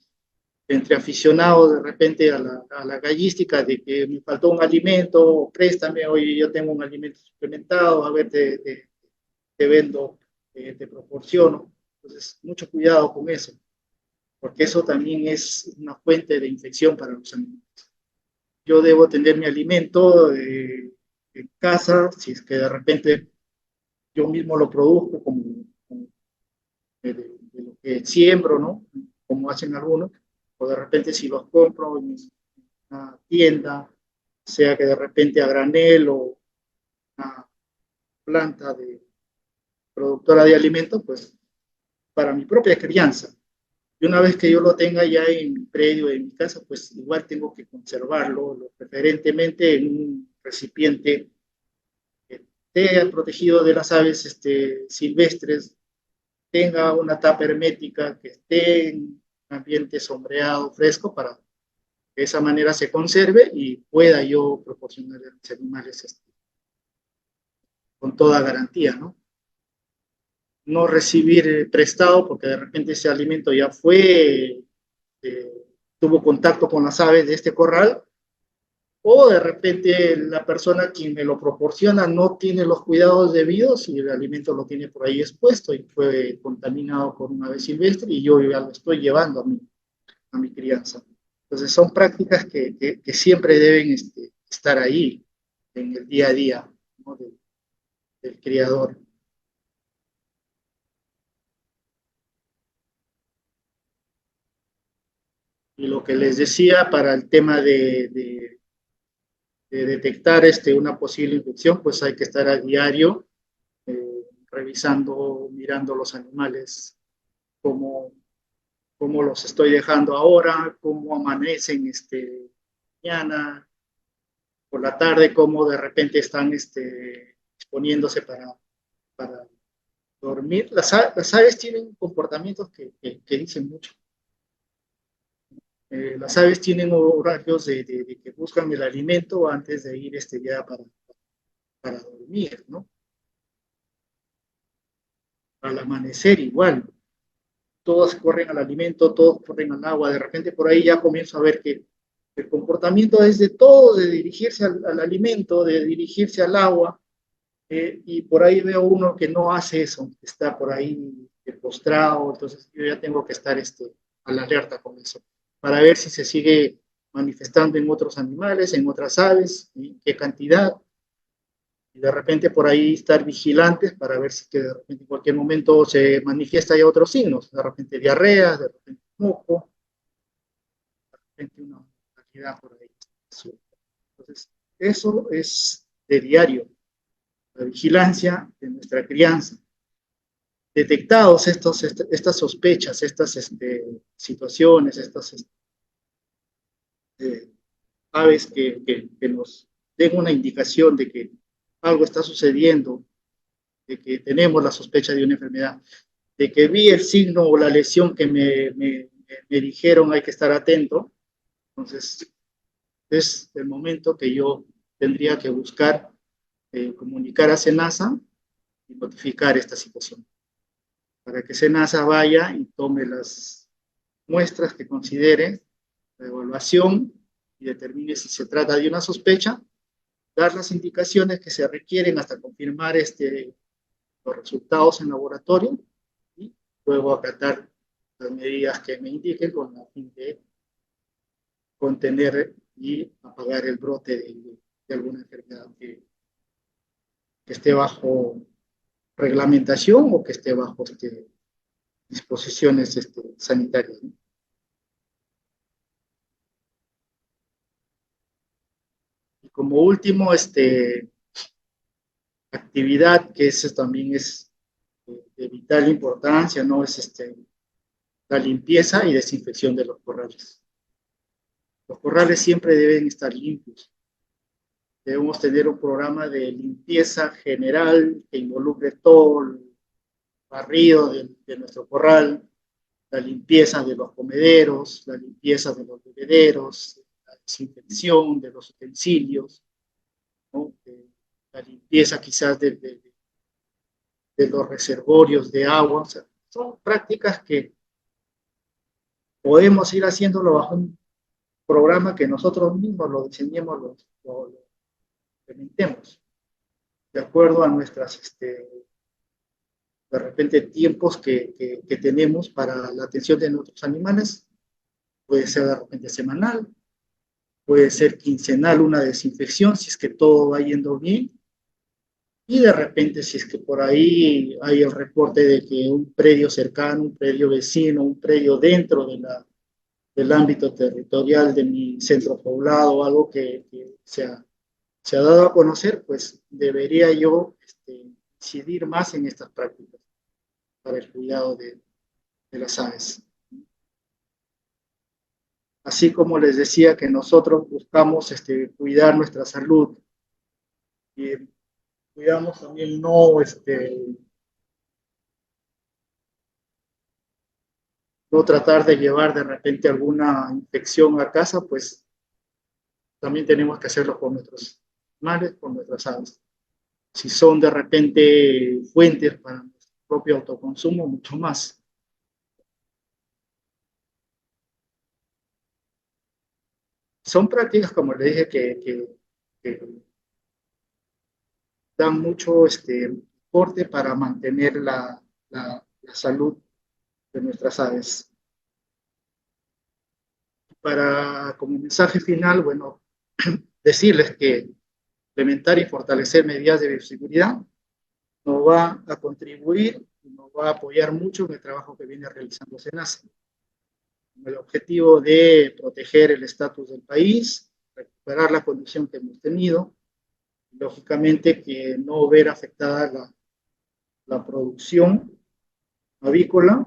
aficionados de repente a la gallística, de que me faltó un alimento, préstame, oye, yo tengo un alimento suplementado, a ver, te vendo, te proporciono. Entonces, mucho cuidado con eso, porque eso también es una fuente de infección para los animales. Yo debo tener mi alimento en casa, si es que de repente yo mismo lo produzco como de lo que siembro, ¿no? Como hacen algunos, o de repente si los compro en una tienda, sea que de repente a granel o una planta de productora de alimentos, pues para mi propia crianza. Y una vez que yo lo tenga ya en mi predio, en mi casa, pues igual tengo que conservarlo, preferentemente en un recipiente que esté protegido de las aves silvestres, tenga una tapa hermética, que esté en un ambiente sombreado, fresco, para que de esa manera se conserve y pueda yo proporcionar a los animales con toda garantía, ¿no? No recibir prestado porque de repente ese alimento ya eh, tuvo contacto con las aves de este corral, o de repente la persona quien me lo proporciona no tiene los cuidados debidos y el alimento lo tiene por ahí expuesto y fue contaminado por una ave silvestre y yo ya lo estoy llevando a mi crianza. Entonces son prácticas que siempre deben estar ahí en el día a día, ¿no? del criador. Y lo que les decía para el tema de detectar una posible infección, pues hay que estar a diario revisando, mirando los animales, cómo, cómo los estoy dejando ahora, cómo amanecen mañana, por la tarde, cómo de repente están exponiéndose para dormir. Las aves tienen comportamientos que dicen mucho. Las aves tienen horarios de que buscan el alimento antes de ir ya para dormir, ¿no? Al amanecer igual, todos corren al alimento, todos corren al agua, de repente por ahí ya comienzo a ver que el comportamiento es de todo, de dirigirse al alimento, de dirigirse al agua, y por ahí veo uno que no hace eso, está por ahí postrado, entonces yo ya tengo que estar a la alerta con eso, para ver si se sigue manifestando en otros animales, en otras aves, y qué cantidad, y de repente por ahí estar vigilantes para ver si que de repente en cualquier momento se manifiesta ya otros signos, de repente diarrea, de repente moco, de repente una cantidad por ahí. Entonces, eso es de diario, la vigilancia de nuestra crianza. Detectados estas sospechas, estas situaciones, estas aves que nos den una indicación de que algo está sucediendo, de que tenemos la sospecha de una enfermedad, de que vi el signo o la lesión que me dijeron hay que estar atento, entonces es el momento que yo tendría que buscar comunicar a SENASA y notificar esta situación, para que SENASA vaya y tome las muestras que considere, la evaluación, y determine si se trata de una sospecha, dar las indicaciones que se requieren hasta confirmar los resultados en laboratorio, y luego acatar las medidas que me indiquen con la fin de contener y apagar el brote de alguna enfermedad que esté bajo reglamentación o que esté bajo disposiciones sanitarias, ¿no? Y como último, actividad que eso también es de vital importancia, ¿no? Es la limpieza y desinfección de los corrales. Los corrales siempre deben estar limpios. Debemos tener un programa de limpieza general que involucre todo el barrido de nuestro corral, la limpieza de los comederos, la limpieza de los bebederos, la desinfección de los utensilios, ¿no? La limpieza quizás de los reservorios de agua. O sea, son prácticas que podemos ir haciéndolo bajo un programa que nosotros mismos lo diseñemos, lo implementemos, de acuerdo a nuestras, de repente, tiempos que tenemos para la atención de nuestros animales. Puede ser de repente semanal, puede ser quincenal una desinfección, si es que todo va yendo bien, y de repente si es que por ahí hay el reporte de que un predio cercano, un predio vecino, un predio dentro del ámbito territorial de mi centro poblado, o algo que se ha dado a conocer, pues debería yo incidir más en estas prácticas para el cuidado de las aves. Así como les decía que nosotros buscamos cuidar nuestra salud, y cuidamos también no tratar de llevar de repente alguna infección a casa, pues también tenemos que hacerlo con nuestros animales, con nuestras aves. Si son de repente fuentes para nuestro propio autoconsumo, mucho más. Son prácticas, como le dije, que dan mucho aporte para mantener la salud de nuestras aves. Como mensaje final, bueno, decirles que implementar y fortalecer medidas de bioseguridad nos va a contribuir y nos va a apoyar mucho en el trabajo que viene realizando SENASA, con el objetivo de proteger el estatus del país, recuperar la condición que hemos tenido, y lógicamente que no ver afectada la producción avícola,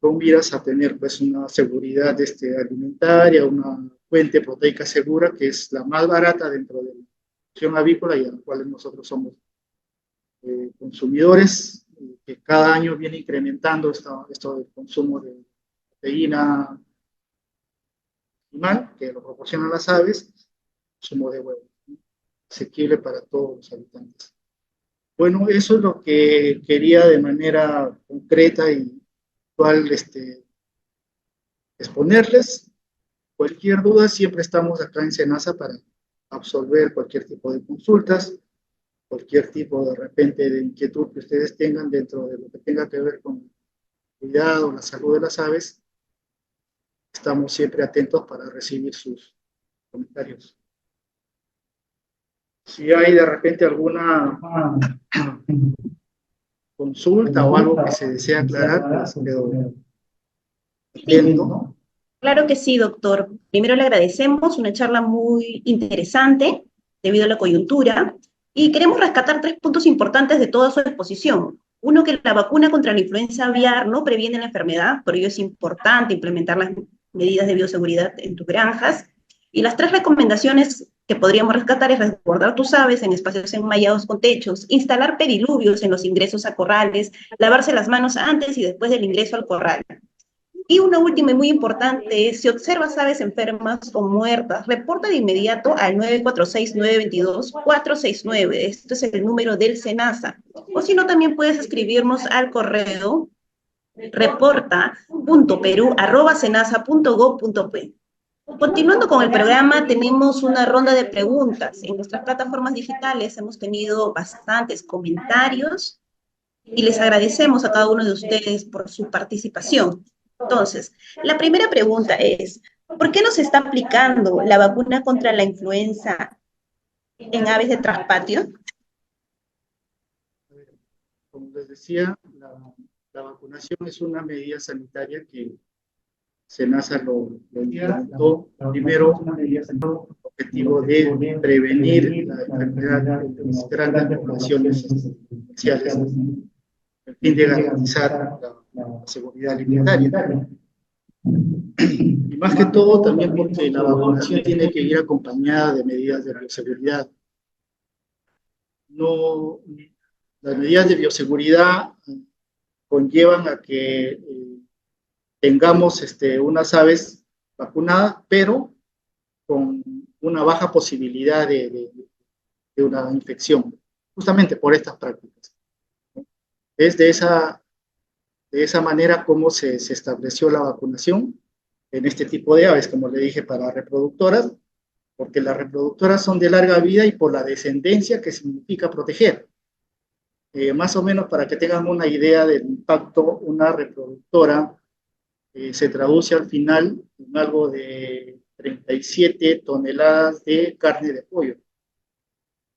con miras a tener pues una seguridad alimentaria, una fuente proteica segura, que es la más barata dentro de la producción avícola y a la cual nosotros somos consumidores, que cada año viene incrementando esto del consumo de proteína animal, que lo proporcionan las aves, consumo de huevos, ¿no? Asequible para todos los habitantes. Bueno, eso es lo que quería de manera concreta y actual exponerles. Cualquier duda, siempre estamos acá en SENASA para absolver cualquier tipo de consultas, cualquier tipo de repente de inquietud que ustedes tengan dentro de lo que tenga que ver con el cuidado, la salud de las aves. Estamos siempre atentos para recibir sus comentarios. Si hay de repente alguna consulta o algo que se desea aclarar, pues quedo atento. Claro que sí, doctor. Primero le agradecemos una charla muy interesante debido a la coyuntura y queremos rescatar 3 puntos importantes de toda su exposición. Uno, que la vacuna contra la influenza aviar no previene la enfermedad, por ello es importante implementar las medidas de bioseguridad en tus granjas. Y las 3 recomendaciones que podríamos rescatar es resguardar tus aves en espacios enmallados con techos, instalar pediluvios en los ingresos a corrales, lavarse las manos antes y después del ingreso al corral. Y una última y muy importante es, si observas aves enfermas o muertas, reporta de inmediato al 946-922-469. Este es el número del SENASA. O si no, también puedes escribirnos al correo reporta.peru@senasa.gov.p. Continuando con el programa, tenemos una ronda de preguntas. En nuestras plataformas digitales hemos tenido bastantes comentarios y les agradecemos a cada uno de ustedes por su participación. Entonces, la primera pregunta es, ¿por qué no se está aplicando la vacuna contra la influenza en aves de traspatio? Como les decía, la vacunación es una medida sanitaria que SENASA lo implementó primero con el objetivo de prevenir la enfermedad en las grandes poblaciones especiales, a fin de garantizar la seguridad alimentaria. Y más que todo, también porque la vacunación tiene que ir acompañada de medidas de bioseguridad. No, las medidas de bioseguridad conllevan a que tengamos unas aves vacunadas, pero con una baja posibilidad de una infección, justamente por estas prácticas. Es de esa manera como se estableció la vacunación en este tipo de aves, como le dije, para reproductoras, porque las reproductoras son de larga vida y por la descendencia que significa proteger. Más o menos para que tengan una idea del impacto, una reproductora se traduce al final en algo de 37 toneladas de carne de pollo.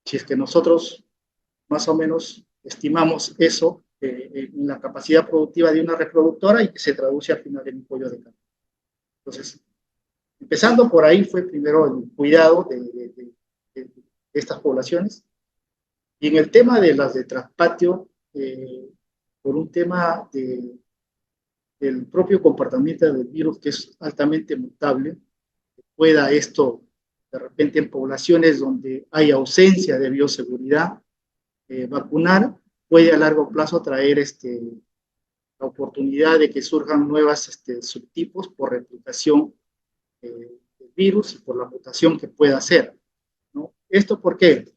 Si es que nosotros más o menos estimamos eso en la capacidad productiva de una reproductora y que se traduce al final en un pollo de carne. Entonces, empezando por ahí fue primero el cuidado de estas poblaciones. Y en el tema de las de traspatio, por un tema del propio comportamiento del virus, que es altamente mutable, pueda esto, de repente en poblaciones donde hay ausencia de bioseguridad, vacunar puede a largo plazo traer la oportunidad de que surjan nuevas subtipos por replicación del virus y por la mutación que pueda hacer, ¿no? ¿Esto por qué?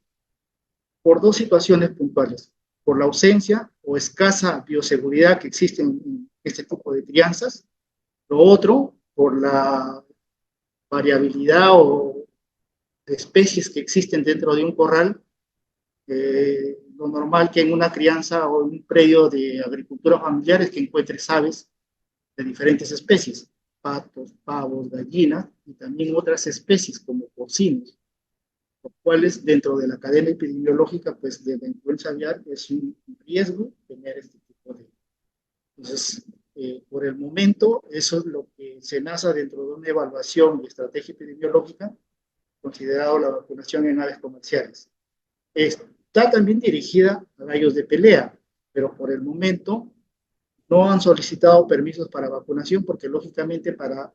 Por dos situaciones puntuales. Por la ausencia o escasa bioseguridad que existe en este tipo de crianzas. Lo otro, por la variabilidad o de especies que existen dentro de un corral. Lo normal que en una crianza o en un predio de agricultura familiar es que encuentres aves de diferentes especies, patos, pavos, gallinas y también otras especies como porcinos, los cuales dentro de la cadena epidemiológica pues, de la influenza aviar es un riesgo tener este tipo de... Entonces, por el momento, eso es lo que SENASA dentro de una evaluación y estrategia epidemiológica considerado la vacunación en aves comerciales. Está también dirigida a gallos de pelea, pero por el momento no han solicitado permisos para vacunación porque lógicamente para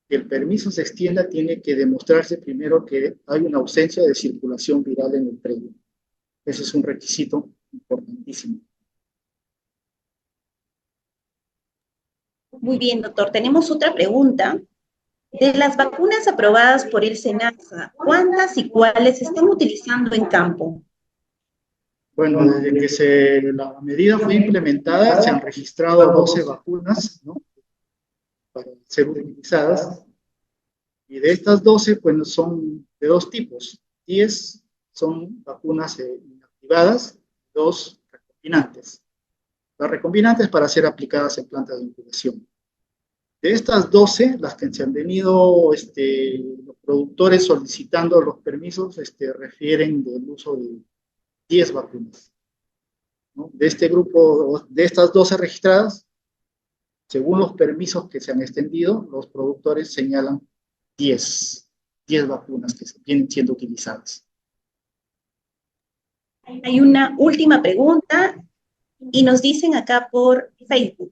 que el permiso se extienda tiene que demostrarse primero que hay una ausencia de circulación viral en el predio. Ese es un requisito importantísimo. Muy bien, doctor. Tenemos otra pregunta. De las vacunas aprobadas por el SENASA, ¿cuántas y cuáles se están utilizando en campo? Bueno, desde que la medida fue implementada, se han registrado 12 vacunas, ¿no?, para ser utilizadas. Y de estas 12, pues son de dos tipos. 10 son vacunas inactivadas, 2 recombinantes. Las recombinantes para ser aplicadas en plantas de incubación. De estas 12, las que se han venido los productores solicitando los permisos refieren del uso de 10 vacunas, ¿no? De este grupo, de estas 12 registradas, según los permisos que se han extendido, los productores señalan 10 vacunas que vienen siendo utilizadas. Hay una última pregunta y nos dicen acá por Facebook.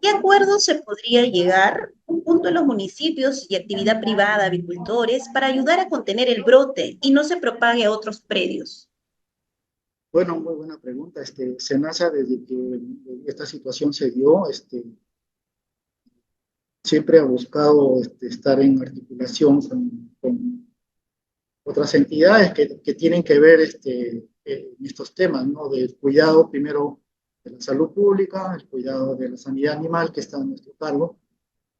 ¿Qué acuerdo se podría llegar junto a los municipios y actividad privada, agricultores, para ayudar a contener el brote y no se propague a otros predios? Bueno, muy buena pregunta. SENASA, desde que esta situación se dio, siempre ha buscado estar en articulación con otras entidades que tienen que ver en estos temas, ¿no? Del cuidado primero de la salud pública, el cuidado de la sanidad animal que está a nuestro cargo,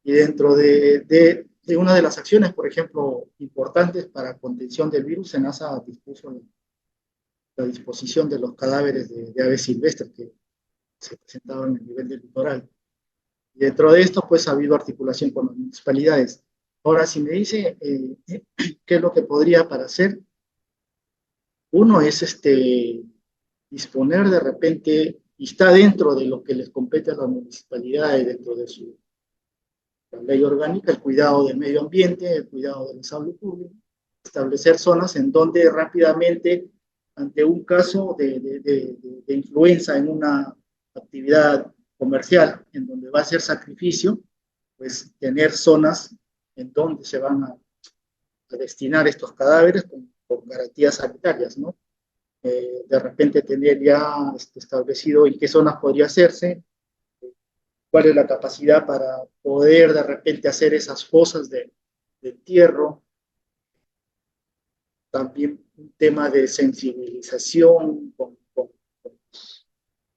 y dentro de una de las acciones, por ejemplo, importantes para contención del virus, SENASA dispuso la disposición de los cadáveres de aves silvestres que se presentaban en el nivel del litoral. Y dentro de esto, pues ha habido articulación con las municipalidades. Ahora, si me dice qué es lo que podría para hacer, uno es disponer de repente, y está dentro de lo que les compete a las municipalidades, dentro de su la ley orgánica, el cuidado del medio ambiente, el cuidado de la salud pública, establecer zonas en donde rápidamente, ante un caso de influenza en una actividad comercial, en donde va a ser sacrificio, pues tener zonas en donde se van a destinar estos cadáveres con garantías sanitarias, ¿no? De repente tener ya establecido en qué zonas podría hacerse, cuál es la capacidad para poder de repente hacer esas fosas de entierro, también un tema de sensibilización con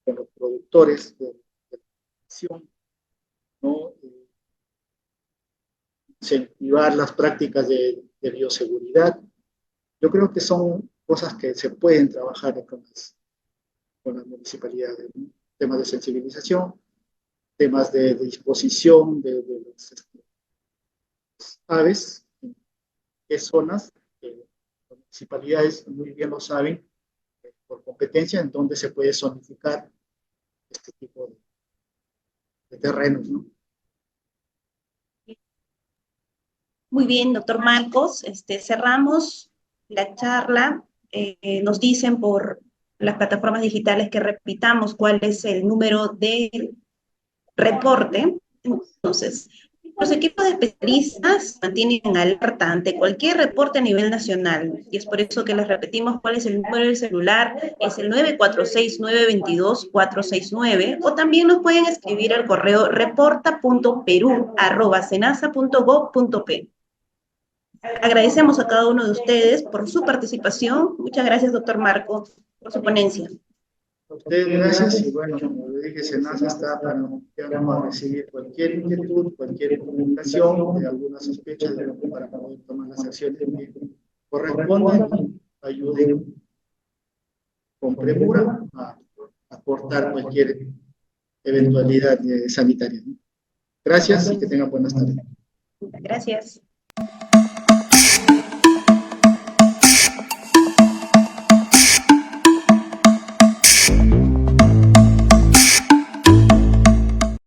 los productores de producción, ¿no? Incentivar las prácticas de bioseguridad. Yo creo que son cosas que se pueden trabajar con las municipalidades, ¿no? Temas de sensibilización, temas de disposición de las aves, en qué zonas, las municipalidades muy bien lo saben, por competencia, en donde se puede zonificar este tipo de terrenos, ¿no? Muy bien, doctor Marcos, cerramos la charla. Nos dicen por las plataformas digitales que repitamos cuál es el número de reporte. Entonces, los equipos de especialistas mantienen alerta ante cualquier reporte a nivel nacional y es por eso que les repetimos cuál es el número del celular, es el 946-922-469 o también nos pueden escribir al correo reporta.peru@senasa.gov.p. Agradecemos a cada uno de ustedes por su participación. Muchas gracias, doctor Marco, por su ponencia. A ustedes gracias y bueno, como le dije, SENASA está para recibir cualquier inquietud, cualquier comunicación de alguna sospecha para poder tomar las acciones que correspondan y ayuden con premura a aportar cualquier eventualidad sanitaria, ¿no? Gracias y que tengan buenas tardes. Gracias.